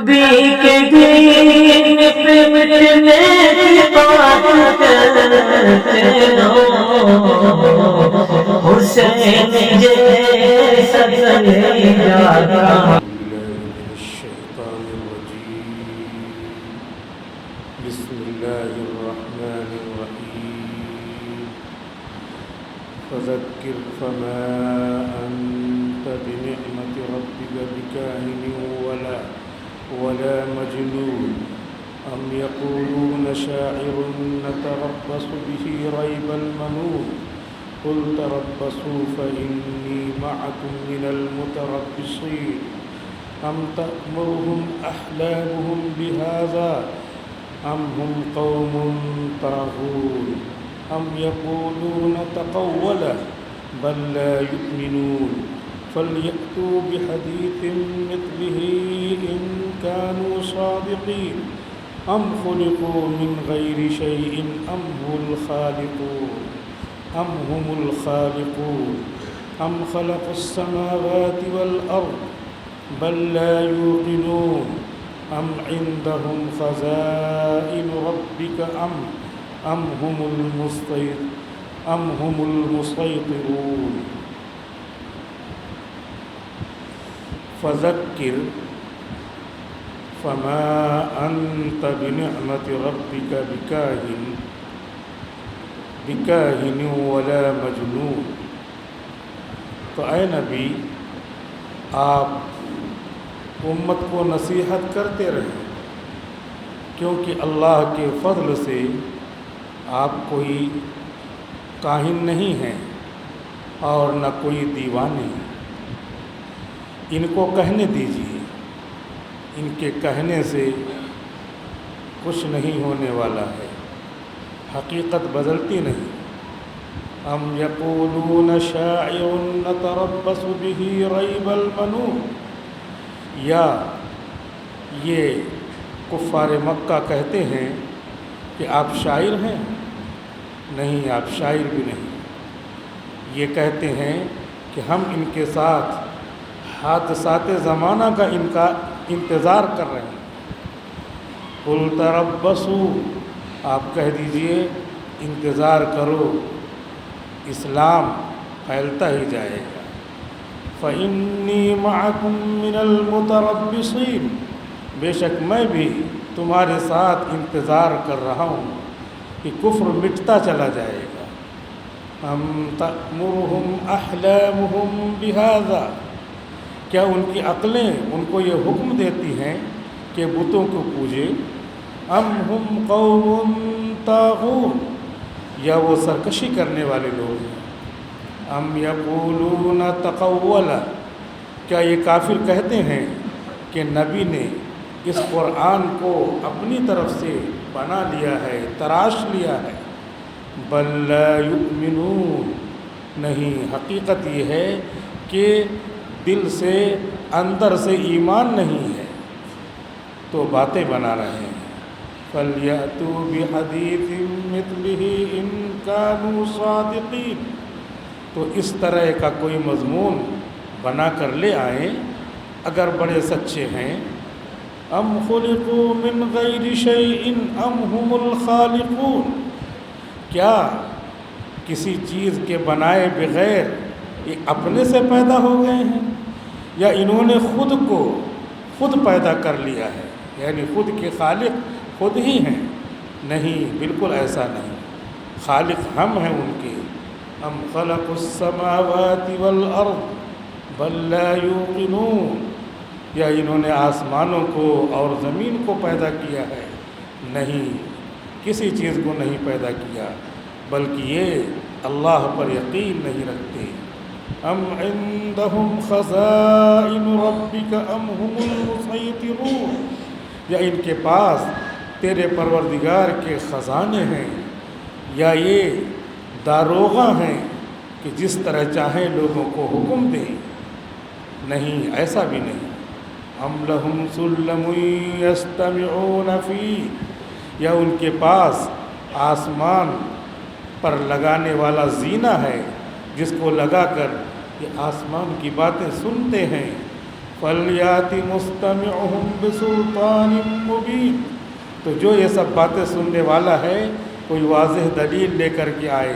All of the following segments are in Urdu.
نبی کے دین پہ مٹنے کی بات کرتے ہو، حسین جیسا کلیجہ بسم الله الرحمن الرحيم فذكر فما أنت بنعمة ربك بكاهن ولا مجنون أم يقولون شاعر نتربص به ريب المنون قل تربصوا فإني معكم من المتربصين أم تأمرهم أحلامهم بهذا أم هم قوم طاغون أم يقولون تقوله بل لا يؤمنون فليأتوا بحديث مثله إن كانوا صادقين أم خلقوا من غير شيء أم هم الخالقون أم خلقوا السماوات والأرض بل لا يوقنون أم عندهم خزائن ربك أم هم المسيطرون فذكر فما أنت بنعمة ربك بكاهن ولا مجنون. تو اے نبی آپ امت کو نصیحت کرتے رہیں، کیونکہ اللہ کے فضل سے آپ کوئی کاہن نہیں ہیں اور نہ کوئی دیوانے ہیں. ان کو کہنے دیجیے، ان کے کہنے سے کچھ نہیں ہونے والا ہے، حقیقت بدلتی نہیں. ام یقولون شاعر نتربص به ریب المنون، یا یہ کفار مکہ کہتے ہیں کہ آپ شاعر ہیں. نہیں، آپ شاعر بھی نہیں. یہ کہتے ہیں کہ ہم ان کے ساتھ حادثات زمانہ کا انتظار کر رہے ہیں. قل تربصوا، آپ کہہ دیجئے انتظار کرو، اسلام پھیلتا ہی جائے گا. فإنی معکم من المتربصین، بے شک میں بھی تمہارے ساتھ انتظار کر رہا ہوں کہ کفر مٹتا چلا جائے گا. ام تأمرهم احلامهم بهذا، کیا ان کی عقلیں ان کو یہ حکم دیتی ہیں کہ بتوں کو پوجے؟ ام هم قوم طاغون، یا وہ سرکشی کرنے والے لوگ ہیں. ام یقولون تقولا، کیا یہ کافر کہتے ہیں کہ نبی نے اس قرآن کو اپنی طرف سے بنا لیا ہے، تراش لیا ہے. بل لا یؤمنون، نہیں، حقیقت یہ ہے کہ دل سے اندر سے ایمان نہیں ہے تو باتیں بنا رہے ہیں. فَلْيَأْتُوا بِحَدِيثٍ مِثْلِهِ إِن كَانُوا صَادِقِينَ، تو اس طرح کا کوئی مضمون بنا کر لے آئیں اگر بڑے سچے ہیں. ام خلقوا من غیر شیء ام هم الخالقون، کیا کسی چیز کے بنائے بغیر یہ اپنے سے پیدا ہو گئے ہیں، یا انہوں نے خود پیدا کر لیا ہے، یعنی خود کے خالق خود ہی ہیں؟ نہیں، بالکل ایسا نہیں، خالق ہم ہیں ان کے. ام خلقوا السماوات والارض بل لا یوقنون، یا انہوں نے آسمانوں کو اور زمین کو پیدا کیا ہے؟ نہیں، کسی چیز کو نہیں پیدا کیا، بلکہ یہ اللہ پر یقین نہیں رکھتے. ام عندهم خزائن ربک ام هم المسیطرون، یا ان کے پاس تیرے پروردگار کے خزانے ہیں، یا یہ داروغہ ہیں کہ جس طرح چاہیں لوگوں کو حکم دیں؟ نہیں، ایسا بھی نہیں. ام لہم سلم یستمعون فیہ، یا ان کے پاس آسمان پر لگانے والا زینہ ہے جس کو لگا کر یہ آسمان کی باتیں سنتے ہیں. فَلْيَأْتِ مُسْتَمِعُهُمْ بِسُلْطَانٍ مُبِينٍ۔ تو جو یہ سب باتیں سننے والا ہے کوئی واضح دلیل لے کر کے آئے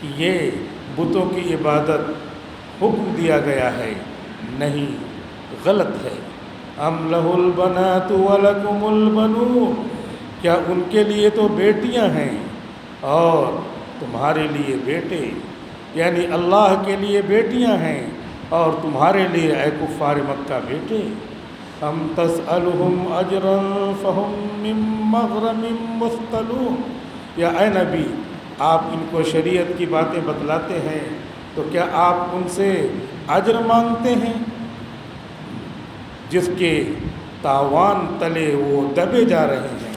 کہ یہ بتوں کی عبادت حکم دیا گیا ہے، نہیں، غلط ہے۔ ام لہ البنات ولکم البنون، کیا ان کے لیے تو بیٹیاں ہیں اور تمہارے لیے بیٹے، یعنی اللہ کے لیے بیٹیاں ہیں اور تمہارے لیے اے کفار مکہ بیٹے۔ ام تسألہم اجرا فہم من مغرم مثقلون، یا اے نبی آپ ان کو شریعت کی باتیں بتلاتے ہیں تو کیا آپ ان سے اجر مانگتے ہیں جس کے تاوان تلے وہ دبے جا رہے ہیں؟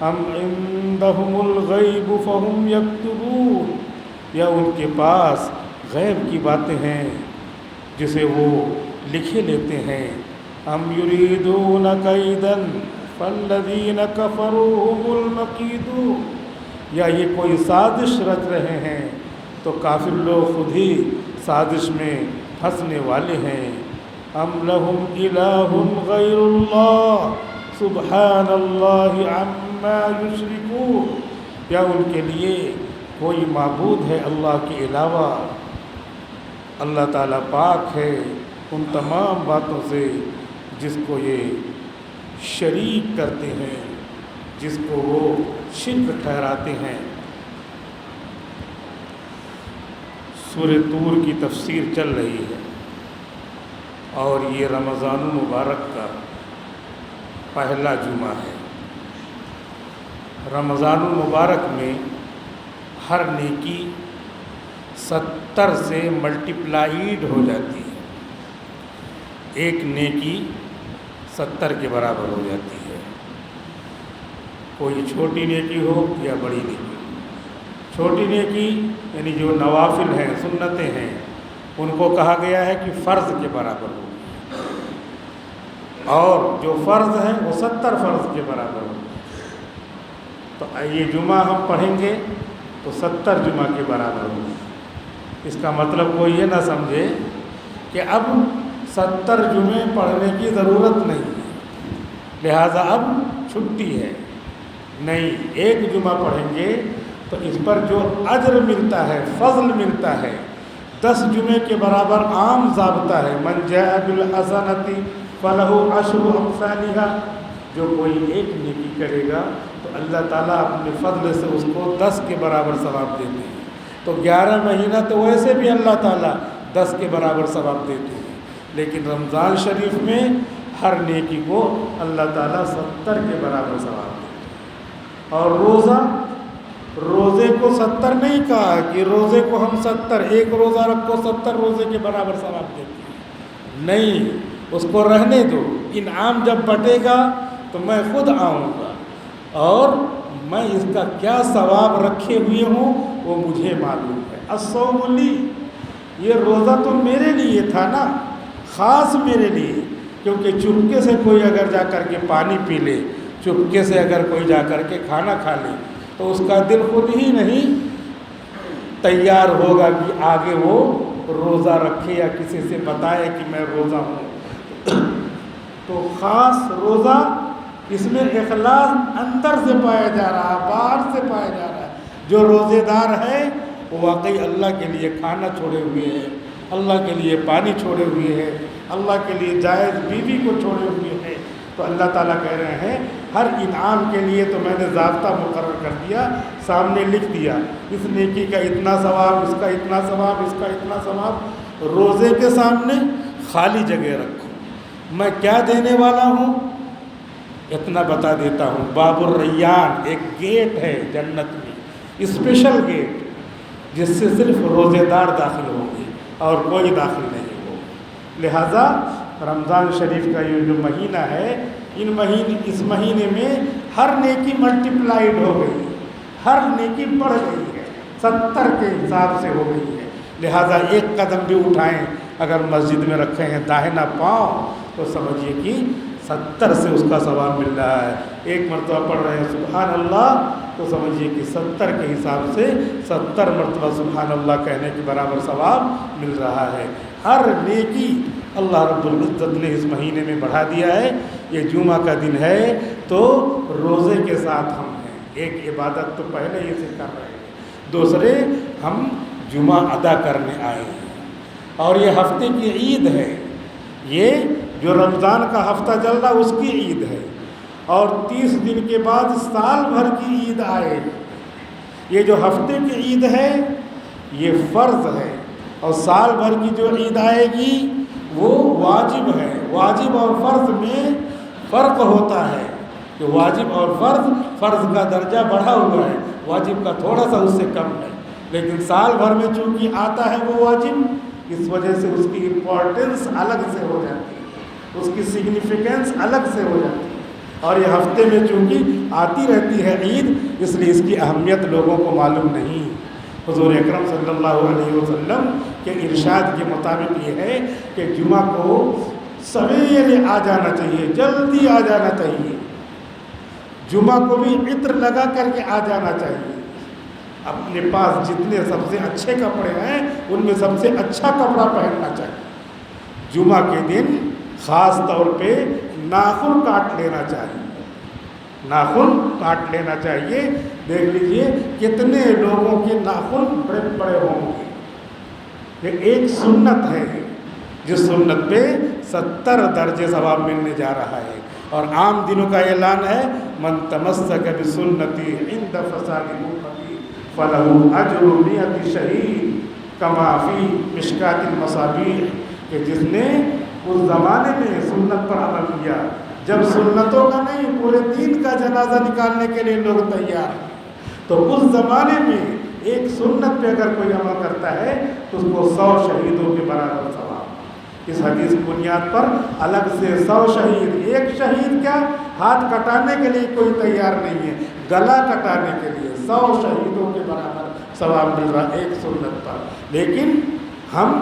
ام عندہم الغیب فہم یکتبون، یا ان کے پاس غیب کی باتیں ہیں جسے وہ لکھے لیتے ہیں۔ ام یریدون کیدا فالذین کفروا هم المکیدون، یا یہ کوئی سازش رچ رہے ہیں تو کافر لوگ خود ہی سازش میں پھنسنے والے ہیں۔ ام لہم الہ غیر اللہ سبحان اللہ عما یشرکون، یا ان کے لیے کوئی معبود ہے اللہ کے علاوہ، اللہ تعالیٰ پاک ہے ان تمام باتوں سے جس کو یہ شریک کرتے ہیں، جس کو وہ شرک ٹھہراتے ہیں۔ سورہ طور کی تفسیر چل رہی ہے اور یہ رمضان المبارک کا پہلا جمعہ ہے۔ رمضان المبارک میں ہر نیکی 70 سے ملٹیپلائیڈ ہو جاتی ہے، ایک نیکی 70 کے برابر ہو جاتی ہے، کوئی چھوٹی نیکی ہو یا بڑی نیکی۔ چھوٹی نیکی یعنی جو نوافل ہیں، سنتیں ہیں، ان کو کہا گیا ہے کہ فرض کے برابر ہو، اور جو فرض ہیں وہ 70 فرض کے برابر ہو۔ تو یہ جمعہ ہم پڑھیں گے تو 70 جمعہ کے برابر ہو۔ اس کا مطلب کوئی یہ نہ سمجھے کہ اب 70 جمعے پڑھنے کی ضرورت نہیں ہے، لہٰذا اب چھٹی ہے، نہیں، ایک جمعہ پڑھیں گے تو اس پر جو اجر ملتا ہے، فضل ملتا ہے، 10 جمعے کے برابر عام ضابطہ ہے۔ من جاء بالحسنۃ فلہ عشر امثالها، جو کوئی ایک نیکی کرے گا تو اللہ تعالیٰ اپنے فضل سے اس کو 10 کے برابر ثواب دیتے ہیں۔ تو 11 مہینہ تو ویسے بھی اللہ تعالیٰ 10 کے برابر ثواب دیتے ہیں، لیکن رمضان شریف میں ہر نیکی کو اللہ تعالیٰ 70 کے برابر ثواب دیتے ہیں۔ اور روزے کو 70 نہیں کہا کہ روزے کو ہم 70، ایک روزہ رکھو 70 روزے کے برابر ثواب دیتے ہیں، نہیں، اس کو رہنے دو، انعام جب بٹے گا تو میں خود آؤں گا اور میں اس کا کیا ثواب رکھے ہوئے ہوں وہ مجھے معلوم ہے۔ الصوم لی، یہ روزہ تو میرے لیے تھا نا، خاص میرے لیے، کیونکہ چپکے سے کوئی اگر جا کر کے پانی پی لے، چپکے سے اگر کوئی جا کر کے کھانا کھا لے تو اس کا دل خود ہی نہیں تیار ہوگا کہ آگے وہ روزہ رکھے یا کسی سے بتائے کہ میں روزہ ہوں۔ تو خاص روزہ، اس میں اخلاص اندر سے پایا جا رہا ہے، باہر سے پایا جا رہا ہے۔ جو روزے دار ہے وہ واقعی اللہ کے لیے کھانا چھوڑے ہوئے ہے، اللہ کے لیے پانی چھوڑے ہوئے ہے، اللہ کے لیے جائز بیوی کو چھوڑے ہوئے ہے۔ تو اللہ تعالیٰ کہہ رہے ہیں ہر انعام کے لیے تو میں نے ضابطہ مقرر کر دیا، سامنے لکھ دیا، اس نیکی کا اتنا ثواب، اس کا اتنا ثواب، اس کا اتنا ثواب۔ روزے کے سامنے خالی جگہ رکھو، میں کیا دینے والا ہوں اتنا بتا دیتا ہوں۔ باب الریان ایک گیٹ ہے جنت میں، اسپیشل گیٹ، جس سے صرف روزے دار داخل ہوں گے اور کوئی داخل نہیں ہوگا۔ لہٰذا رمضان شریف کا یہ جو مہینہ ہے، اس مہینے میں ہر نیکی ملٹیپلائیڈ ہو گئی ہے، ہر نیکی بڑھ گئی ہے، 70 کے حساب سے ہو گئی ہے۔ لہٰذا ایک قدم بھی اٹھائیں، اگر مسجد میں رکھے ہیں داہنا پاؤں تو سمجھیے کہ 70 سے اس کا ثواب مل رہا ہے۔ ایک مرتبہ پڑھ رہے ہیں سبحان اللہ تو سمجھیے کہ 70 کے حساب سے 70 مرتبہ سبحان اللہ کہنے کے برابر ثواب مل رہا ہے۔ ہر نیکی اللہ رب العزت نے اس مہینے میں بڑھا دیا ہے. یہ جمعہ کا دن ہے تو روزے کے ساتھ ہم ہیں. ایک عبادت تو پہلے ہی سے کر رہے ہیں, دوسرے ہم جمعہ ادا کرنے آئے ہیں. اور یہ ہفتے کی عید ہے. یہ جو رمضان کا ہفتہ چل رہا اس کی عید ہے, اور 30 دن کے بعد سال بھر کی عید آئے. یہ جو ہفتے کی عید ہے یہ فرض ہے, اور سال بھر کی جو عید آئے گی وہ واجب ہے. واجب اور فرض میں فرق ہوتا ہے کہ واجب اور فرض کا درجہ بڑھا ہوا ہے, واجب کا تھوڑا سا اس سے کم ہے. لیکن سال بھر میں چونکہ آتا ہے وہ واجب, اس وجہ سے اس کی امپورٹنس الگ سے ہو جاتی ہے, اس کی سگنیفیکنس الگ سے ہو جاتی ہے. اور یہ ہفتے میں چونکہ آتی رہتی ہے عید, اس لیے اس کی اہمیت لوگوں کو معلوم نہیں. حضور اکرم صلی اللہ علیہ وسلم کے ارشاد کے مطابق یہ ہے کہ جمعہ کو سویرے آ جانا چاہیے, جلدی آ جانا چاہیے. جمعہ کو بھی عطر لگا کر کے آ جانا چاہیے. اپنے پاس جتنے سب سے اچھے کپڑے ہیں ان میں سب سے اچھا کپڑا پہننا چاہیے. جمعہ کے دن خاص طور پہ ناخن کاٹ لینا چاہیے, ناخن کاٹ لینا چاہیے. دیکھ لیجئے کتنے لوگوں کے ناخن بڑے بڑے ہوں گے. یہ ایک سنت ہے جس سنت پہ 70 درجے ثواب ملنے جا رہا ہے. اور عام دنوں کا اعلان ہے, من تمسک بسنتی عند فساد امتی فلہ اجر 100 شہید کما فی مشکات المصابیح, کہ جس نے اس زمانے میں سنت پر عمل کیا, جب سنتوں کا نہیں پورے دین کا جنازہ نکالنے کے لیے لوگ تیار ہیں, تو اس زمانے میں ایک سنت پہ اگر کوئی عمل کرتا ہے تو اس کو 100 شہیدوں کے برابر ثواب. اس حدیث کی بنیاد پر الگ سے 100 شہید, ایک شہید کیا ہاتھ کٹانے کے لیے کوئی تیار نہیں ہے, گلا کٹانے کے لیے 100 شہیدوں کے برابر ثواب مل رہا ایک سنت پر. لیکن ہم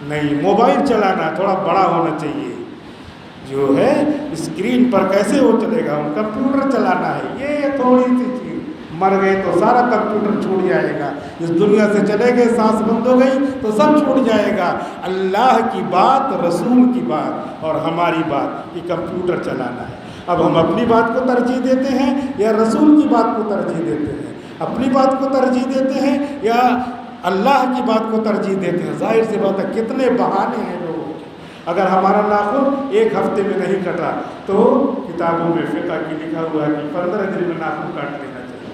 نہیں, موبائل چلانا تھوڑا بڑا ہونا چاہیے, جو ہے اسکرین پر کیسے وہ چلے گا, کمپیوٹر چلانا ہے. یہ تھوڑی سی چیز, مر گئے تو سارا کمپیوٹر چھوٹ جائے گا, اس دنیا سے چلے گئے سانس بند ہو گئی تو سب چھوٹ جائے گا. اللہ کی بات, رسول کی بات اور ہماری بات, یہ کمپیوٹر چلانا ہے. اب ہم اپنی بات کو ترجیح دیتے ہیں یا رسول کی بات کو ترجیح دیتے ہیں, اپنی بات کو ترجیح دیتے ہیں یا اللہ کی بات کو ترجیح دیتے ہیں. ظاہر سی بات ہے کتنے بہانے ہیں لوگوں کے. اگر ہمارا ناخن ایک ہفتے میں نہیں کٹا تو کتابوں میں فقہ کی لکھا ہوا ہے کہ 15 دن میں ناخن کاٹ لینا چاہیے.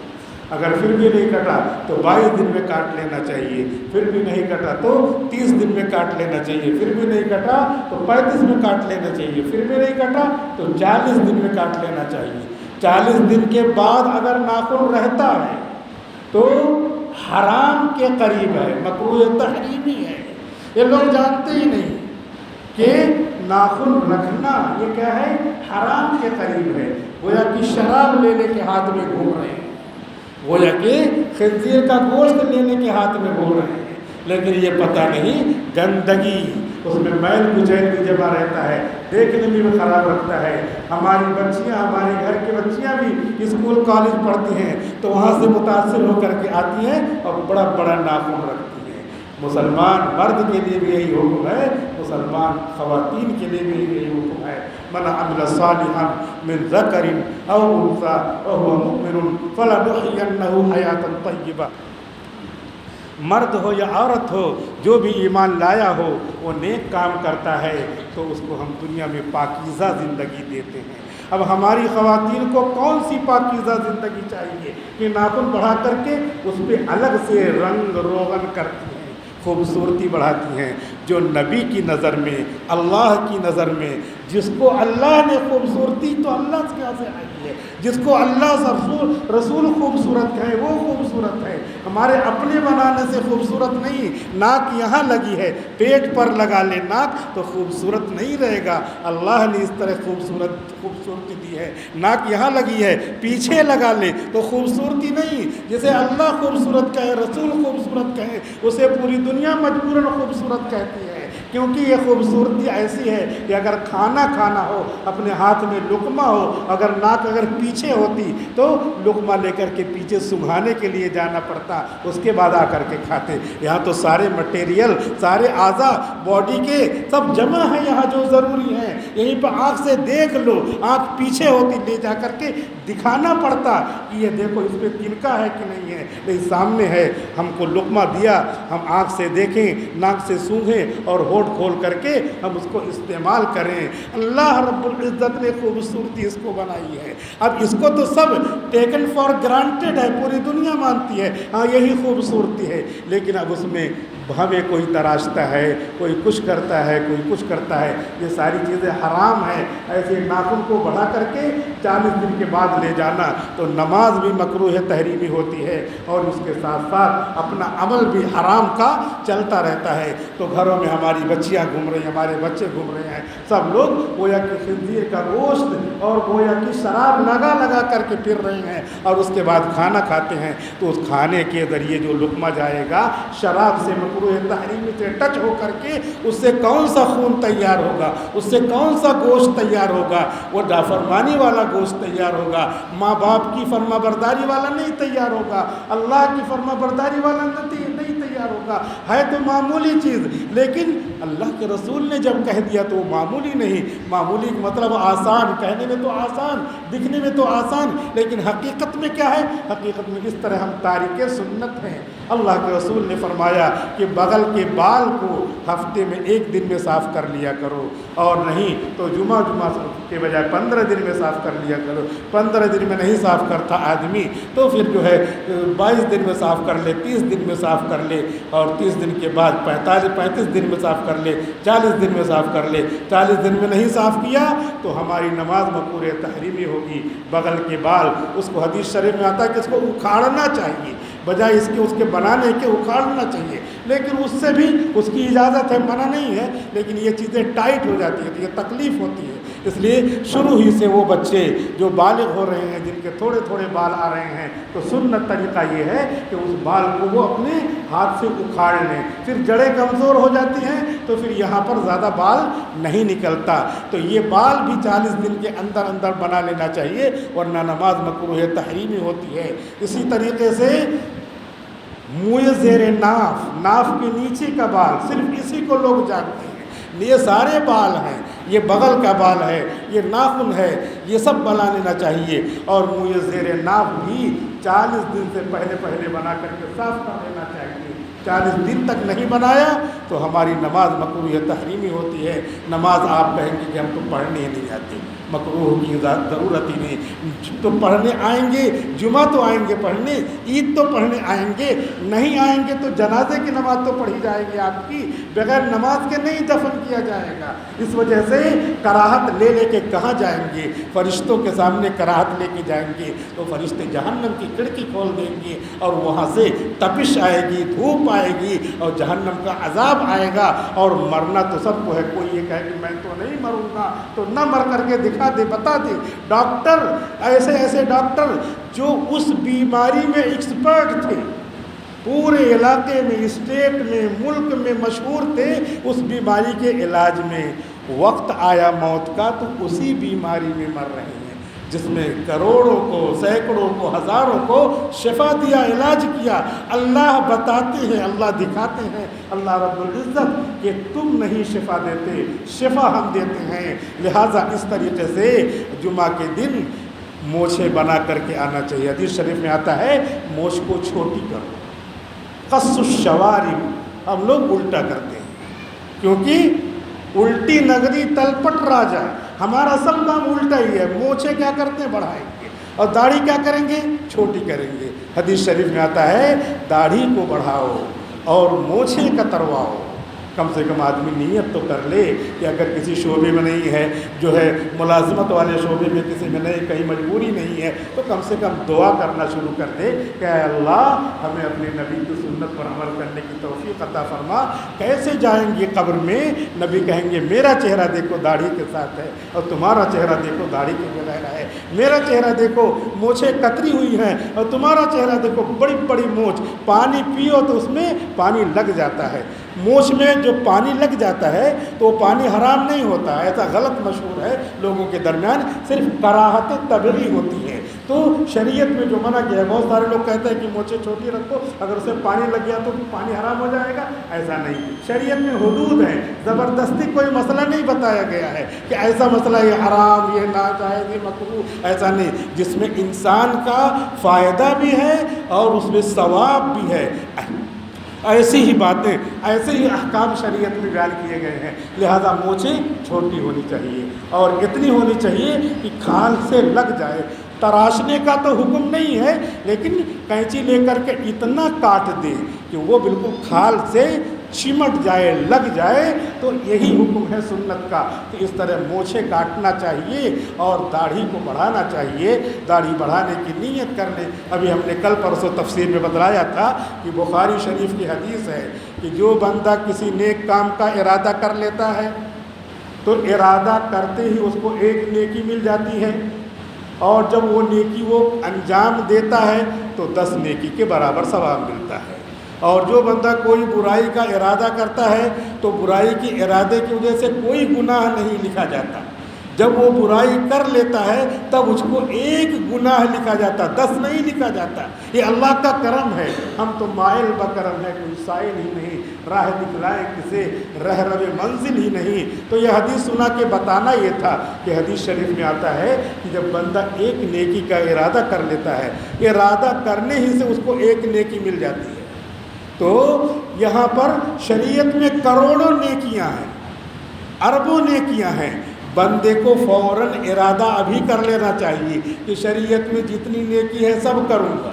اگر پھر بھی نہیں کٹا تو 22 دن میں کاٹ لینا چاہیے. پھر بھی نہیں کٹا تو 30 دن میں کاٹ لینا چاہیے. پھر بھی نہیں کٹا تو 35 میں کاٹ لینا چاہیے. پھر بھی نہیں کٹا تو 40 دن میں کاٹ لینا چاہیے. 40 دن کے بعد اگر ناخن رہتا ہے تو حرام کے قریب ہے, مکروہ تحریمی ہے. یہ لوگ جانتے ہی نہیں کہ ناخن رکھنا یہ کیا ہے, حرام کے قریب ہے. گویا کہ شراب لینے کے ہاتھ میں گھوم رہے ہیں, گویا کہ خنزیر کا گوشت لینے کے ہاتھ میں گھوم رہے ہیں. لیکن یہ پتہ نہیں گندگی, اس میں میل کچیل بھی جمع رہتا ہے, دیکھنے میں بھی خراب رکھتا ہے. ہماری بچیاں, ہمارے گھر کی بچیاں بھی اسکول کالج پڑھتی ہیں تو وہاں سے متاثر ہو کر کے آتی ہیں اور بڑا بڑا ناخن رکھتی ہیں. مسلمان مرد کے لیے بھی یہی حکم ہے, مسلمان خواتین کے لیے بھی یہی حکم ہے. من عمل صالحا من ذکر او انثى وهو مؤمن فلنحيينه حیاتا طیبہ. مرد ہو یا عورت ہو, جو بھی ایمان لایا ہو وہ نیک کام کرتا ہے تو اس کو ہم دنیا میں پاکیزہ زندگی دیتے ہیں. اب ہماری خواتین کو کون سی پاکیزہ زندگی چاہیے کہ ناخن بڑھا کر کے اس پہ الگ سے رنگ روغن کرتی ہیں, خوبصورتی بڑھاتی ہیں. جو نبی کی نظر میں, اللہ کی نظر میں, جس کو اللہ نے خوبصورتی تو اللہ سے کہاں سے آئی ہے, جس کو اللہ رسول خوبصورت کہے وہ خوبصورت ہے. ہمارے اپنے بنانے سے خوبصورت نہیں. ناک یہاں لگی ہے, پیٹ پر لگا لے ناک تو خوبصورت نہیں رہے گا. اللہ نے اس طرح خوبصورتی دی ہے. ناک یہاں لگی ہے, پیچھے لگا لے تو خوبصورتی نہیں. جسے اللہ خوبصورت کہے, رسول خوبصورت کہے, اسے پوری دنیا مجبوراً خوبصورت کہتی ہے. کیونکہ یہ خوبصورتی ایسی ہے کہ اگر کھانا کھانا ہو اپنے ہاتھ میں لقمہ ہو، اگر ناک اگر پیچھے ہوتی تو لقمہ لے کر کے پیچھے سنگھانے کے لیے جانا پڑتا، اس کے بعد آ کر کے کھاتے۔ یہاں تو سارے مٹیریل، سارے اعضاء باڈی کے سب جمع ہیں یہاں جو ضروری ہیں، یہیں پہ آنکھ سے دیکھ لو، آنکھ پیچھے ہوتی لے جا کر کے دکھانا پڑتا کہ یہ دیکھو اس پہ تنکا ہے کہ نہیں ہے، لیکن سامنے ہے، ہم کو لقمہ دیا، ہم آنکھ سے دیکھیں، ناک سے سونگھیں اور ہونٹ کھول کر کے ہم اس کو استعمال کریں۔ اللہ رب العزت نے خوبصورتی اس کو بنائی ہے۔ اب اس کو تو سب ٹیکن فار گرانٹیڈ ہے، پوری دنیا مانتی ہے ہاں یہی خوبصورتی ہے، لیکن اب اس میں ہمیں کوئی تراشتا ہے، کوئی کچھ کرتا ہے، کوئی کچھ کرتا ہے، یہ ساری چیزیں حرام ہیں۔ ایسے ناخن کو بڑھا کر کے 40 دن کے بعد لے جانا تو نماز بھی مکروہ تحریمی ہوتی ہے، اور اس کے ساتھ ساتھ اپنا عمل بھی حرام کا چلتا رہتا ہے۔ تو گھروں میں ہماری بچیاں گھوم رہی ہیں، ہمارے بچے گھوم رہے ہیں، سب لوگ گویا کہ خنزیر کا گوشت اور گویا کی شراب لگا لگا کر کے پھر رہے ہیں، اور اس کے بعد کھانا کھاتے ہیں تو اس کھانے کے ذریعے جو لقمہ جائے گا شراب سے مکروہ تحریمی سے ٹچ ہو کر کے اس سے کون سا خون تیار ہوگا، اس سے کون سا گوشت تیار ہوگا، وہ نافرمانی والا گوشت تیار ہوگا، ماں باپ کی فرما برداری والا نہیں تیار ہوگا، اللہ کی فرما برداری والا نہیں تیار ہوگا۔ ہے تو معمولی چیز، لیکن اللہ کے رسول نے جب کہہ دیا تو وہ معمولی نہیں، معمولی کا مطلب آسان، کہنے میں تو آسان، دکھنے میں تو آسان، لیکن حقیقت میں کیا ہے؟ حقیقت میں اس طرح ہم تارک سنت ہیں۔ اللہ کے رسول نے فرمایا کہ بغل کے بال کو ہفتے میں 1 دن میں صاف کر لیا کرو، اور نہیں تو جمعہ کے بجائے 15 دن میں صاف کر لیا کرو۔ 15 دن میں نہیں صاف کرتا آدمی تو پھر جو ہے 22 دن میں صاف کر لے، 30 دن میں صاف کر لے، اور 30 دن کے بعد 35 دن میں صاف کر لے، 40 دن میں صاف کر لے۔ 40 دن میں نہیں صاف کیا تو ہماری نماز مکروہ تحریمی ہوگی۔ بغل کے بال، اس کو حدیث شریف میں آتا ہے کہ اس کو اکھاڑنا چاہیے، بجائے اس کے بنانے کے اکھاڑنا چاہیے، لیکن اس سے بھی اس کی اجازت ہے، منع نہیں ہے، لیکن یہ چیزیں ٹائٹ ہو جاتی ہیں تو یہ تکلیف ہوتی ہے۔ اس لیے شروع ہی سے وہ بچے جو بالغ ہو رہے ہیں، جن کے تھوڑے تھوڑے بال آ رہے ہیں، تو سنت طریقہ یہ ہے کہ اس بال کو وہ اپنے ہاتھ سے اکھاڑ لیں۔ پھر جڑیں کمزور ہو جاتی ہیں تو پھر یہاں پر زیادہ بال نہیں نکلتا، تو یہ بال بھی 40 دن کے اندر اندر بنا لینا چاہیے، ورنہ نماز مکروہ تحریمی ہوتی ہے۔ اسی طریقے سے منہ زیر ناف کے نیچے کا بال، صرف اسی کو لوگ جانتے ہیں، یہ سارے بال ہیں، یہ بغل کا بال ہے، یہ ناخن ہے، یہ سب بنا لینا چاہیے، اور منہ زیر ناف بھی 40 دن سے پہلے بنا کر کے صاف کر لینا چاہیے۔ 40 دن تک نہیں بنایا تو ہماری نماز مکروہ تحریمی ہوتی ہے۔ نماز آپ کہیں گے کہ ہم تو پڑھنے ہی نہیں آتے، مکروہ کی ضرورت ہی نہیں، تو پڑھنے آئیں گے، جمعہ تو آئیں گے پڑھنے، عید تو پڑھنے آئیں گے، نہیں آئیں گے تو جنازے کی نماز تو پڑھی جائے گی آپ کی، بغیر نماز کے نہیں دفن کیا جائے گا۔ اس وجہ سے کراہت لے کے کہاں جائیں گے؟ فرشتوں کے سامنے کراہت لے کے جائیں گے تو فرشتے جہنم کی کھڑکی کھول دیں گے، اور وہاں سے تپش آئے گی، دھوپ آئے گی، اور جہنم کا عذاب آئے گا۔ اور مرنا تو سب کو ہے، کوئی یہ کہے کہ میں تو نہیں مروں گا تو نہ مر کر کے دکھا دے، بتا دے۔ ڈاکٹر، ایسے ڈاکٹر جو اس بیماری میں ایکسپرٹ تھے، پورے علاقے میں، اسٹیٹ میں، ملک میں مشہور تھے اس بیماری کے علاج میں، وقت آیا موت کا تو اسی بیماری میں مر رہے ہیں، جس میں کروڑوں کو، سینکڑوں کو، ہزاروں کو شفا دیا، علاج کیا۔ اللہ بتاتے ہیں، اللہ دکھاتے ہیں، اللہ رب العزت کہ تم نہیں شفا دیتے، شفا ہم دیتے ہیں۔ لہٰذا اس طریقے سے جمعہ کے دن موچھیں بنا کر کے آنا چاہیے۔ حدیث شریف میں آتا ہے موچھ کو چھوٹی کرو، قص الشوارب، ہم لوگ الٹا کرتے ہیں، کیونکہ الٹی نگری تلپٹ راجا، ہمارا سب کام الٹا ہی ہے۔ موچھیں کیا کرتے ہیں؟ بڑھائیں گے، اور داڑھی کیا کریں گے؟ چھوٹی کریں گے۔ حدیث شریف میں آتا ہے داڑھی کو بڑھاؤ اور موچھیں کترواؤ۔ کم سے کم آدمی نیت تو کر لے کہ اگر کسی شعبے میں نہیں ہے، جو ہے ملازمت والے شعبے میں کسی میں نہیں، کہیں مجبوری نہیں ہے، تو کم سے کم دعا کرنا شروع کر دے کہ اے اللہ ہمیں اپنے نبی کی سنت پر عمل کرنے کی توفیق عطا فرما۔ کیسے جائیں گے قبر میں؟ نبی کہیں گے میرا چہرہ دیکھو داڑھی کے ساتھ ہے، اور تمہارا چہرہ دیکھو داڑھی کے بغیر ہے۔ میرا چہرہ دیکھو موچھیں کتری ہوئی ہیں، اور تمہارا چہرہ دیکھو بڑی بڑی مونچھ، پانی پیو تو اس میں پانی لگ جاتا ہے۔ مونچھ میں جو پانی لگ جاتا ہے تو وہ پانی حرام نہیں ہوتا، ایسا غلط مشہور ہے لوگوں کے درمیان، صرف کراہت طبعی ہوتی ہے۔ تو شریعت میں جو منع کیا ہے، بہت سارے لوگ کہتے ہیں کہ مونچھیں چھوٹی رکھو، اگر اسے پانی لگ گیا تو پانی حرام ہو جائے گا، ایسا نہیں۔ شریعت میں حدود ہے، زبردستی کوئی مسئلہ نہیں بتایا گیا ہے کہ ایسا مسئلہ یہ حرام، یہ ناجائز، یہ مکروہ، ایسا نہیں، جس میں انسان کا فائدہ بھی ہے اور اس میں ثواب بھی ہے، ایسی ہی باتیں، ایسے ہی احکام شریعت میں بیان کیے گئے ہیں۔ لہذا مونچھیں چھوٹی ہونی چاہیے اور اتنی ہونی چاہیے کہ کھال سے لگ جائے۔ تراشنے کا تو حکم نہیں ہے، لیکن قینچی لے کر کے اتنا کاٹ دے کہ وہ بالکل کھال سے چمٹ جائے، لگ جائے، تو یہی حکم ہے سنت کا کہ اس طرح مونچھیں کاٹنا چاہیے اور داڑھی کو بڑھانا چاہیے، داڑھی بڑھانے کی نیت کر لیں۔ ابھی ہم نے کل پرسوں تفسیر میں بتلایا تھا کہ بخاری شریف کی حدیث ہے کہ جو بندہ کسی نیک کام کا ارادہ کر لیتا ہے تو ارادہ کرتے ہی اس کو ایک نیکی مل جاتی ہے، اور جب وہ نیکی وہ انجام دیتا ہے تو 10 نیکی کے برابر ثواب ملتا ہے۔ اور جو بندہ کوئی برائی کا ارادہ کرتا ہے تو برائی کی ارادے کی وجہ سے کوئی گناہ نہیں لکھا جاتا، جب وہ برائی کر لیتا ہے تب اس کو ایک گناہ لکھا جاتا، 10 نہیں لکھا جاتا۔ یہ اللہ کا کرم ہے، ہم تو مائل بکرم ہے، کوئی سائل ہی نہیں، راہ دکھلائے کسے رہ رو منزل ہی نہیں۔ تو یہ حدیث سنا کے بتانا یہ تھا کہ حدیث شریف میں آتا ہے کہ جب بندہ ایک نیکی کا ارادہ کر لیتا ہے، ارادہ کرنے ہی سے اس کو ایک نیکی مل جاتی ہے۔ تو یہاں پر شریعت میں کروڑوں نیکیاں ہیں، اربوں نیکیاں ہیں، بندے کو فوراً ارادہ ابھی کر لینا چاہیے کہ شریعت میں جتنی نیکی ہے سب کروں گا۔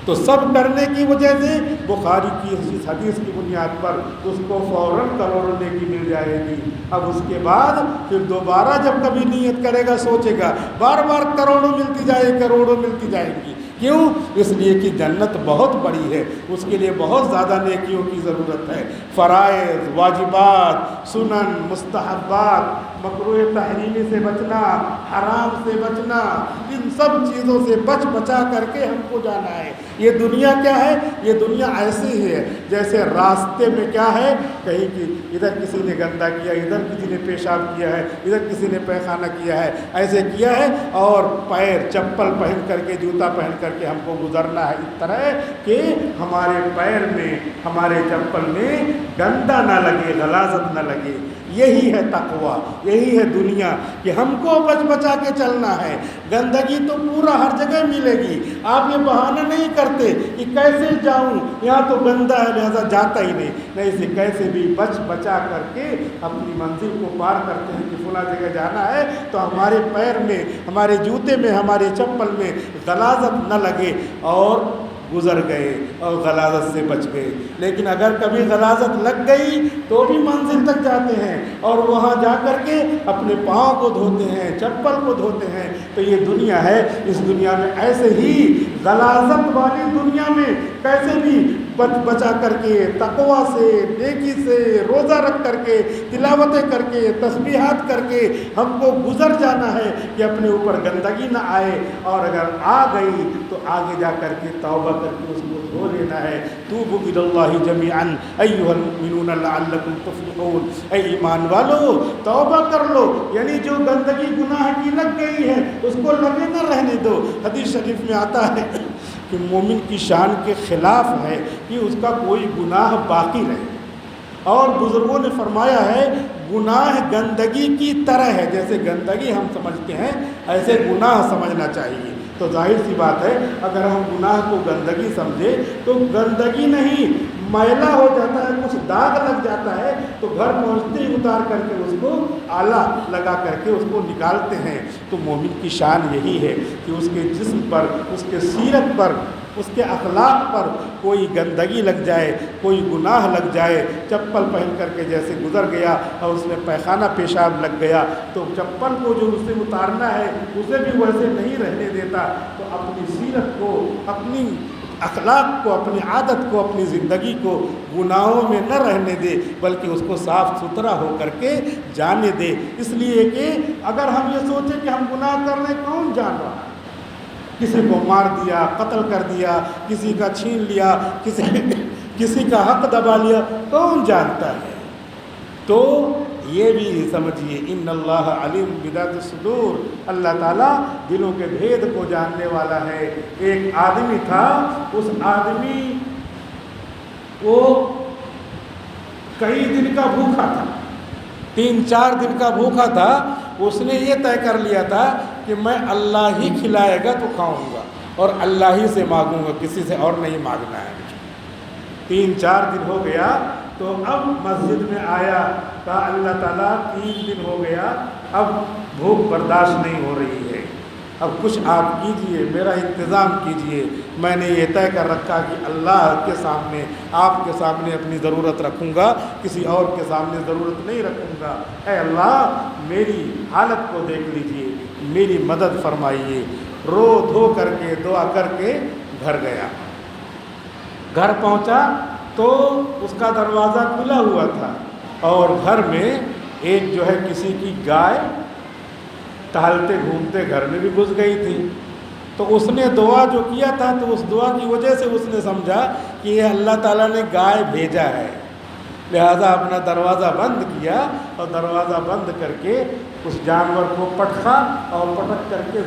تو سب کرنے کی وجہ سے بخاری کی اس حدیث کی بنیاد پر اس کو فوراً کروڑوں نیکی مل جائے گی۔ اب اس کے بعد پھر دوبارہ جب کبھی نیت کرے گا، سوچے گا، بار بار کروڑوں ملتی جائے، کروڑوں ملتی جائے گی۔ کیوں؟ اس لیے کہ جنت بہت بڑی ہے، اس کے لیے بہت زیادہ نیکیوں کی ضرورت ہے۔ فرائض، واجبات، سنن، مستحبات، مکروہ تحریمی سے بچنا، حرام سے بچنا، ان سب چیزوں سے بچا کر کے ہم کو جانا ہے۔ یہ دنیا کیا ہے؟ یہ دنیا ایسی ہی ہے جیسے راستے میں کیا ہے، کہیں کہ ادھر کسی نے گندا کیا، ادھر کسی نے پیشاب کیا ہے، ادھر کسی نے پیخانہ کیا ہے، ایسے کیا ہے، اور پیر چپل پہن کر کے، جوتا پہن کر کے ہم کو گزرنا ہے اس طرح کہ ہمارے پیر میں، ہمارے چپل میں گندا نہ لگے، غلاظت نہ لگے۔ یہی ہے تقویٰ، یہی ہے دنیا کہ ہم کو بچا کے چلنا ہے۔ گندگی تو پورا ہر جگہ ملے گی، آپ یہ بہانہ نہیں کرتے کہ کیسے جاؤں، یہاں تو گندا ہے لہذا جاتا ہی نہیں، اسے کیسے بھی بچا کر کے اپنی منزل کو پار کرتے ہیں کہ فلاں جگہ جانا ہے تو ہمارے پیر میں، ہمارے جوتے میں، ہمارے چپل میں غلاظت نہ لگے، اور گزر گئے اور غلاظت سے بچ گئے۔ لیکن اگر کبھی غلاظت لگ گئی تو بھی منزل تک جاتے ہیں اور وہاں جا کر کے اپنے پاؤں کو دھوتے ہیں، چپل کو دھوتے ہیں۔ تو یہ دنیا ہے، اس دنیا میں ایسے ہی غلاظت والی دنیا میں کیسے بھی بچا کر کے، تقویٰ سے، نیکی سے، روزہ رکھ کر کے، تلاوتیں کر کے، تسبیحات کر کے ہم کو گزر جانا ہے کہ اپنے اوپر گندگی نہ آئے، اور اگر آ گئی تو آگے جا کر کے توبہ کر کے اس کو دھو لینا ہے۔ توبوا الی اللہ جمیعا ایھا المؤمنون لعلکم تفلحون، اے ایمان والو توبہ کر لو، یعنی جو گندگی گناہ کی لگ گئی ہے اس کو لگے نہ رہنے دو۔ حدیث شریف میں آتا ہے کہ مومن کی شان کے خلاف ہے کہ اس کا کوئی گناہ باقی رہے، اور بزرگوں نے فرمایا ہے گناہ گندگی کی طرح ہے، جیسے گندگی ہم سمجھتے ہیں ایسے گناہ سمجھنا چاہیے۔ تو ظاہر سی بات ہے اگر ہم گناہ کو گندگی سمجھے تو گندگی نہیں، میلا ہو جاتا ہے، کچھ داغ لگ جاتا ہے تو گھر پہنچتے ہی اتار کر کے اس کو آلہ لگا کر کے اس کو نکالتے ہیں۔ تو مومن کی شان یہی ہے کہ اس کے جسم پر، اس کے سیرت پر، اس کے اخلاق پر کوئی گندگی لگ جائے، کوئی گناہ لگ جائے، چپل پہن کر کے جیسے گزر گیا اور اس میں پیخانہ پیشاب لگ گیا تو چپل کو جو اس سے اتارنا ہے اسے بھی ویسے نہیں رہنے دیتا۔ تو اپنی سیرت کو، اپنی اخلاق کو، اپنی عادت کو، اپنی زندگی کو گناہوں میں نہ رہنے دے، بلکہ اس کو صاف ستھرا ہو کر کے جانے دے۔ اس لیے کہ اگر ہم یہ سوچیں کہ ہم گناہ کر رہے ہیں، کون جان رہا ہے؟ کسی کو مار دیا، قتل کر دیا، کسی کا چھین لیا، کسی کا حق دبا لیا کون جانتا ہے؟ تو یہ بھی سمجھیے ان اللہ علیم بذات الصدور، اللہ تعالیٰ دلوں کے بھید کو جاننے والا ہے۔ ایک آدمی تھا، اس آدمی وہ کئی دن کا بھوکا تھا، 3-4 دن کا بھوکا تھا۔ اس نے یہ طے کر لیا تھا کہ میں اللہ ہی کھلائے گا تو کھاؤں گا اور اللہ ہی سے مانگوں گا، کسی سے اور نہیں مانگنا ہے مجھے۔ 3-4 دن ہو گیا تو اب مسجد میں آیا، کہا اللہ تعالیٰ 3 دن ہو گیا، اب بھوک برداشت نہیں ہو رہی ہے، اب کچھ آپ کیجئے، میرا انتظام کیجئے۔ میں نے یہ طے کر رکھا کہ اللہ کے سامنے، آپ کے سامنے اپنی ضرورت رکھوں گا، کسی اور کے سامنے ضرورت نہیں رکھوں گا۔ اے اللہ میری حالت کو دیکھ لیجئے، میری مدد فرمائیے۔ رو دھو کر کے دعا کر کے گھر گیا۔ گھر پہنچا تو اس کا دروازہ کھلا ہوا تھا اور گھر میں ایک جو ہے کسی کی گائے ٹہلتے گھومتے گھر میں بھی گھس گئی تھی۔ تو اس نے دعا جو کیا تھا تو اس دعا کی وجہ سے اس نے سمجھا کہ یہ اللہ تعالیٰ نے گائے بھیجا ہے، لہذا اپنا دروازہ بند کیا اور دروازہ بند کر کے اس جانور کو پٹکا اور پٹک کر کے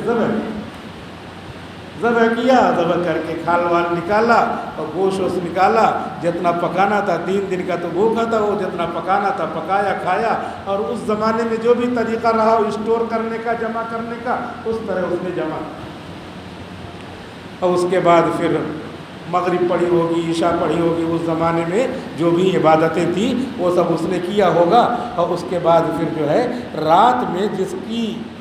ذبح کیا، ذبح کر کے کھال وال نکالا اور گوشت نکالا، جتنا پکانا تھا 3 دن کا تو بھوکا تھا وہ، جتنا پکانا تھا پکایا کھایا، اور اس زمانے میں جو بھی طریقہ رہا اسٹور کرنے کا، جمع کرنے کا، اس طرح اس نے جمع کیا۔ اور اس کے بعد پھر مغرب پڑھی ہوگی، عشاء پڑھی ہوگی، اس زمانے میں جو بھی عبادتیں تھیں وہ سب اس نے کیا ہوگا، اور اس کے بعد پھر جو ہے رات میں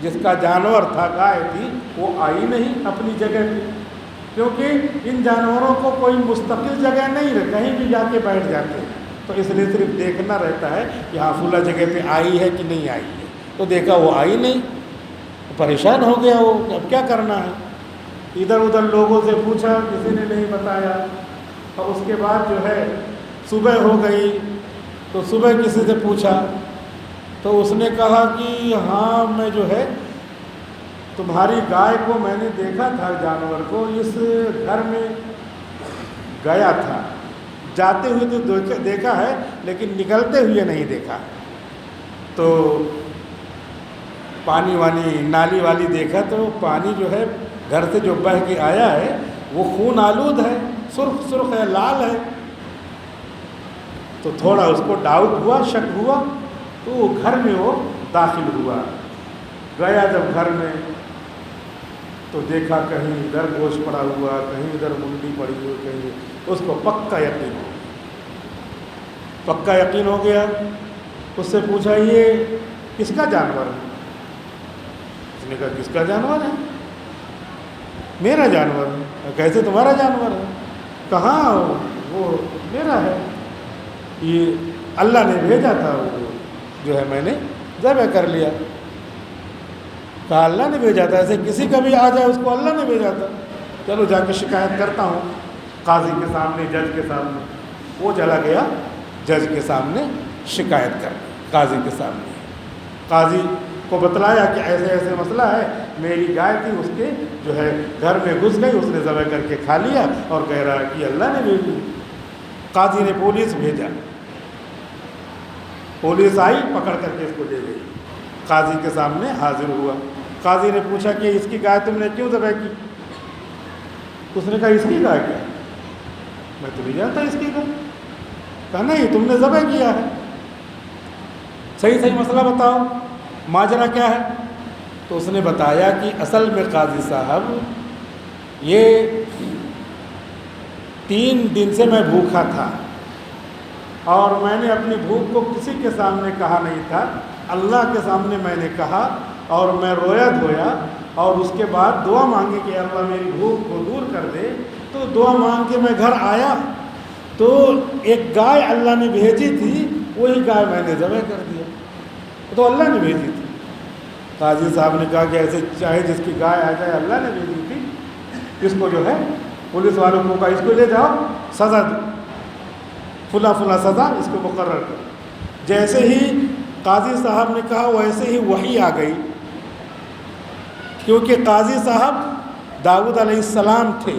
جس کا جانور تھا، گائے تھی، وہ آئی نہیں اپنی جگہ پہ، کیونکہ ان جانوروں کو کوئی مستقل جگہ نہیں رہتی، کہیں بھی جا کے بیٹھ جاتے ہیں، تو اس لیے صرف دیکھنا رہتا ہے کہ ہاں فلاں جگہ پہ آئی ہے کہ نہیں آئی ہے۔ تو دیکھا وہ آئی نہیں، پریشان ہو گیا وہ کہ اب کیا کرنا ہے۔ ادھر ادھر لوگوں سے پوچھا، کسی نے نہیں بتایا، اور اس کے بعد جو ہے صبح ہو گئی تو صبح کسی سے پوچھا تو اس نے کہا کہ ہاں میں جو ہے تمہاری گائے کو میں نے دیکھا تھا، جانور کو اس گھر میں گیا تھا، جاتے ہوئے تو دیکھا ہے لیکن نکلتے ہوئے نہیں دیکھا، تو پانی وانی نالی والی دیکھا تو پانی جو ہے گھر سے جو بہہ کے آیا ہے وہ خون آلود ہے، سرخ سرخ ہے، لال ہے۔ تو تھوڑا اس کو ڈاؤٹ ہوا، شک ہوا، تو وہ گھر میں وہ داخل ہوا، گیا جب گھر میں تو دیکھا کہیں ادھر گوشت پڑا ہوا، کہیں ادھر منڈی پڑی ہوئی، کہیں، اس کو پکا یقین ہو گیا۔ اس سے پوچھا یہ کس کا جانور ہے؟ اس نے کہا کس کا جانور ہے؟ میرا جانور ہے۔ کیسے تمہارا جانور ہے؟ کہاں وہ میرا ہے، یہ اللہ نے بھیجا تھا، وہ جو ہے میں نے ذبح کر لیا۔ کہا اللہ نے بھیجا تھا؟ ایسے کسی کا بھی آ جائے اس کو اللہ نے بھیجا تھا، چلو جا کے شکایت کرتا ہوں قاضی کے سامنے، جج کے سامنے۔ وہ چلا گیا جج کے سامنے شکایت کر، قاضی کے سامنے۔ قاضی کو بتلایا کہ ایسے ایسے مسئلہ ہے، میری گائے تھی، اس کے جو ہے گھر میں گھس گئی، اس نے ذبح کر کے کھا لیا اور کہہ رہا ہے کہ اللہ نے بھیجی۔ قاضی نے پولیس بھیجا، پولیس آئی، پکڑ کر کے اس کو لے گئی، قاضی کے سامنے حاضر ہوا۔ قاضی نے پوچھا کہ اس کی گائے تم نے کیوں ذبح کی؟ اس نے کہا اس کی گائے کیا؟ میں تو نہیں جانتا اس کی گائے۔ کہا نہیں، تم نے ذبح کیا ہے، صحیح مسئلہ بتاؤ، ماجرا کیا ہے؟ تو اس نے بتایا کہ اصل میں قاضی صاحب یہ 3 دن سے میں بھوکا تھا اور میں نے اپنی بھوک کو کسی کے سامنے کہا نہیں تھا، اللہ کے سامنے میں نے کہا اور میں رویا دھویا اور اس کے بعد دعا مانگی کہ اللہ میری بھوک کو دور کر دے۔ تو دعا مانگ کے میں گھر آیا تو ایک گائے اللہ نے بھیجی تھی، وہی گائے میں نے ذبح کر دیا، تو اللہ نے بھیجی تھی۔ قاضی صاحب نے کہا کہ ایسے چاہے جس کی گائے آ جائے، اللہ نے بھیجی تھی، اس کو جو ہے پولیس والوں کو کہا اس کو لے جاؤ، سزا دو، فلاں سزا اس کو مقرر کرو۔ جیسے ہی قاضی صاحب نے کہا ویسے ہی وحی آ گئی، کیونکہ قاضی صاحب داؤد علیہ السلام تھے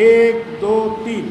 1 2 3,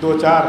2-4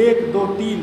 1 2 3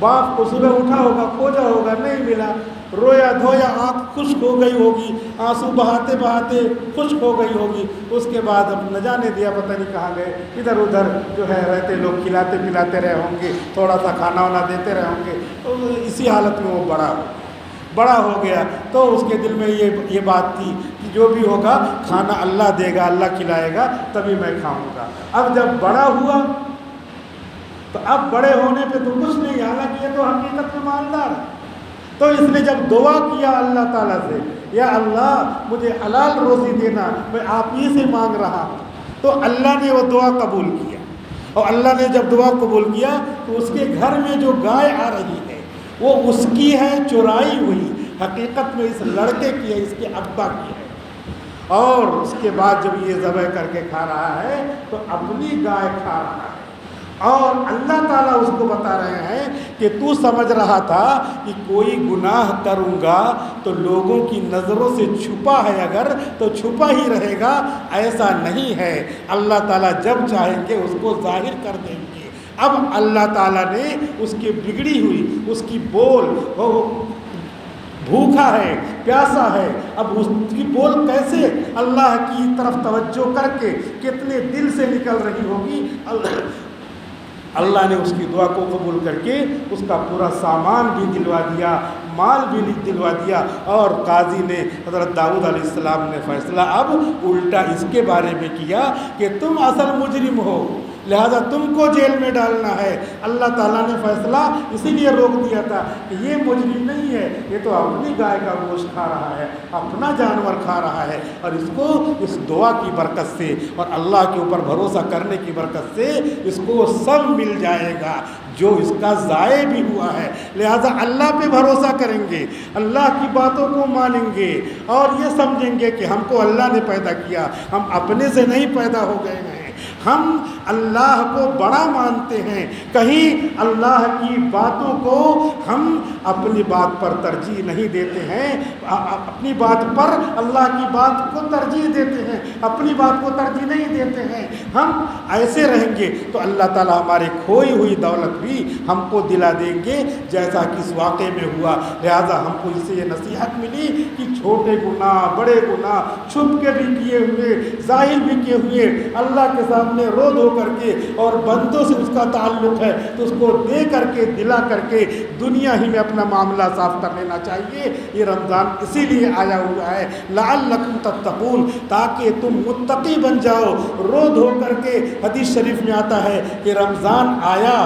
باپ کو صبح اٹھا ہوگا، کھوجا ہوگا، نہیں ملا، رویا دھویا، آنکھ خشک ہو گئی ہوگی، آنسو بہاتے بہاتے خشک ہو گئی ہوگی، اس کے بعد اب نہ جانے دیا پتہ نہیں کہاں گئے، ادھر ادھر جو ہے رہتے، لوگ کھلاتے پلاتے رہے ہوں گے، تھوڑا سا کھانا وانا دیتے رہے ہوں گے، تو اسی حالت میں وہ بڑا ہو گیا۔ تو اس کے دل میں یہ بات تھی کہ جو بھی ہوگا کھانا اللہ دے گا، اللہ کھلائے گا، تبھی میں کھاؤں گا۔ اب جب بڑا ہوا تو اب بڑے ہونے پہ تو کچھ نہیں، حالانکہ یہ تو حقیقت میں مالدار ہے۔ تو اس نے جب دعا کیا اللہ تعالیٰ سے، یا اللہ مجھے حلال روزی دینا، میں آپ ہی سے مانگ رہا ہوں، تو اللہ نے وہ دعا قبول کیا۔ اور اللہ نے جب دعا قبول کیا تو اس کے گھر میں جو گائے آ رہی ہے وہ اس کی ہے، چرائی ہوئی، حقیقت میں اس لڑکے کی ہے، اس کے ابا کی ہے۔ اور اس کے بعد جب یہ ذبح کر کے کھا رہا ہے تو اپنی گائے کھا رہا ہے، اور اللہ تعالیٰ اس کو بتا رہے ہیں کہ تو سمجھ رہا تھا کہ کوئی گناہ کروں گا تو لوگوں کی نظروں سے چھپا ہے، اگر تو چھپا ہی رہے گا، ایسا نہیں ہے، اللہ تعالیٰ جب چاہیں گے اس کو ظاہر کر دیں گے۔ اب اللہ تعالیٰ نے اس کی بگڑی ہوئی، اس کی بول، وہ بھوکا ہے، پیاسا ہے، اب اس کی بول کیسے اللہ کی طرف توجہ کر کے کتنے دل سے نکل رہی ہوگی، اللہ نے اس کی دعا کو قبول کر کے اس کا پورا سامان بھی دلوا دیا، مال بھی دلوا دیا۔ اور قاضی نے، حضرت داؤد علیہ السلام نے فیصلہ اب الٹا اس کے بارے میں کیا کہ تم اصل مجرم ہو، لہذا تم کو جیل میں ڈالنا ہے۔ اللہ تعالیٰ نے فیصلہ اسی لیے روک دیا تھا کہ یہ مجرم نہیں ہے، یہ تو اپنی گائے کا گوشت کھا رہا ہے، اپنا جانور کھا رہا ہے، اور اس کو اس دعا کی برکت سے اور اللہ کے اوپر بھروسہ کرنے کی برکت سے اس کو سب مل جائے گا جو اس کا ضائع بھی ہوا ہے۔ لہذا اللہ پہ بھروسہ کریں گے، اللہ کی باتوں کو مانیں گے، اور یہ سمجھیں گے کہ ہم کو اللہ نے پیدا کیا، ہم اپنے سے نہیں پیدا ہو گئے ہیں، ہم اللہ کو بڑا مانتے ہیں۔ کہیں اللہ کی باتوں کو ہم اپنی بات پر ترجیح نہیں دیتے ہیں، اپنی بات پر اللہ کی بات کو ترجیح دیتے ہیں، اپنی بات کو ترجیح نہیں دیتے ہیں۔ ہم ایسے رہیں گے تو اللہ تعالیٰ ہماری کھوئی ہوئی دولت بھی ہم کو دلا دیں گے، جیسا کہ اس واقعے میں ہوا۔ لہذا ہم کو اس سے یہ نصیحت ملی کہ چھوٹے گناہ، بڑے گناہ، چھپ کے بھی کیے ہوئے، ظاہر بھی کیے ہوئے، اللہ کے سامنے رو دھو کر کے، اور بندوں سے اس کا تعلق ہے تو اس کو دے کر کے، دلا کر کے دنیا ہی میں اپنا معاملہ صاف کر لینا چاہیے۔ یہ رمضان اسی لیے آیا ہوا ہے، لعلکم تتقون، تاکہ تم متقی بن جاؤ۔ رو دھو کر کے حدیث شریف میں آتا ہے کہ رمضان آیا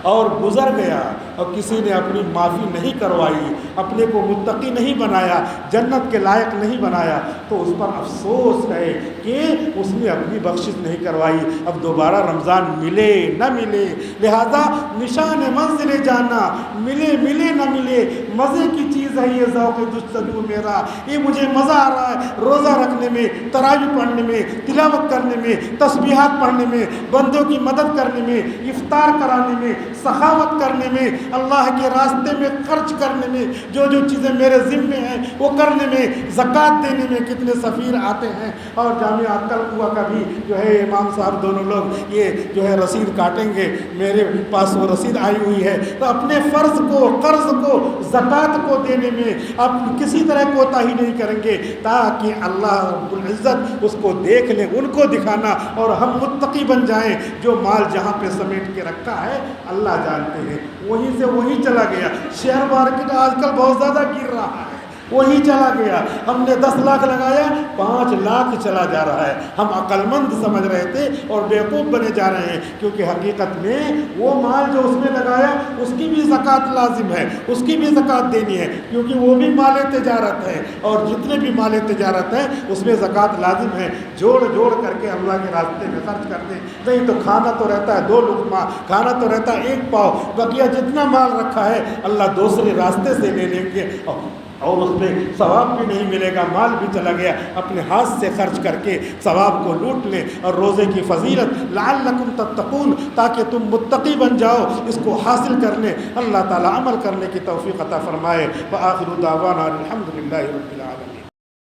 اور گزر گیا اور کسی نے اپنی معافی نہیں کروائی، اپنے کو متقی نہیں بنایا، جنت کے لائق نہیں بنایا، تو اس پر افسوس ہے کہ اس نے اپنی بخشش نہیں کروائی۔ اب دوبارہ رمضان ملے نہ ملے، لہذا نشان منزل جانا، ملے نہ ملے، مزے کی چیز ہے یہ ذوق جستجو میرا، یہ مجھے مزہ آ رہا ہے روزہ رکھنے میں، تراویح پڑھنے میں، تلاوت کرنے میں، تسبیحات پڑھنے میں، بندوں کی مدد کرنے میں، افطار کرانے میں، سخاوت کرنے میں، اللہ کے راستے میں خرچ کرنے میں، جو چیزیں میرے ذمے ہیں وہ کرنے میں، زکوٰۃ دینے میں۔ کتنے سفیر آتے ہیں، اور جامعہ کل ہوا کا بھی جو ہے امام صاحب دونوں لوگ یہ جو ہے رسید کاٹیں گے، میرے پاس وہ رسید آئی ہوئی ہے، تو اپنے فرض کو، قرض کو، زکوٰۃ کو دینے میں آپ کسی طرح کوتاہی نہیں کریں گے، تاکہ اللہ رب العزت اس کو دیکھ لے، ان کو دکھانا، اور ہم متقی بن جائیں۔ جو مال جہاں پہ سمیٹ کے رکھا ہے اللہ جانتے ہیں، وہیں سے وہیں چلا گیا۔ شیئر مارکیٹ آج کل بہت زیادہ گر رہا ہے، وہیں چلا گیا۔ ہم نے 10 لاکھ لگایا، 5 لاکھ چلا جا رہا ہے۔ ہم عقل مند سمجھ رہے تھے اور بیوقوف بنے جا رہے ہیں، کیونکہ حقیقت میں وہ مال جو اس میں لگایا اس کی بھی زکوٰۃ لازم ہے، اس کی بھی زکوٰۃ دینی ہے، کیونکہ وہ بھی مال تجارت ہے، اور جتنے بھی مال تجارت ہے اس میں زکوٰۃ لازم ہے۔ جوڑ کر کے اللہ کے راستے میں خرچ کر دیں، نہیں تو کھانا تو رہتا ہے 2 لقمہ، کھانا تو رہتا ہے 1 پاؤ، بقیہ جتنا مال رکھا ہے اللہ دوسرے راستے سے لے لیں گے، اور اس میں ثواب بھی نہیں ملے گا، مال بھی چلا گیا۔ اپنے ہاتھ سے خرچ کر کے ثواب کو لوٹ لیں، اور روزے کی فضیلت لعلکم تتقون، تاکہ تم متقی بن جاؤ، اس کو حاصل کر لیں۔ اللہ تعالیٰ عمل کرنے کی توفیق عطا فرمائے۔ وآخر دعوانا الحمدللہ رب العالمین۔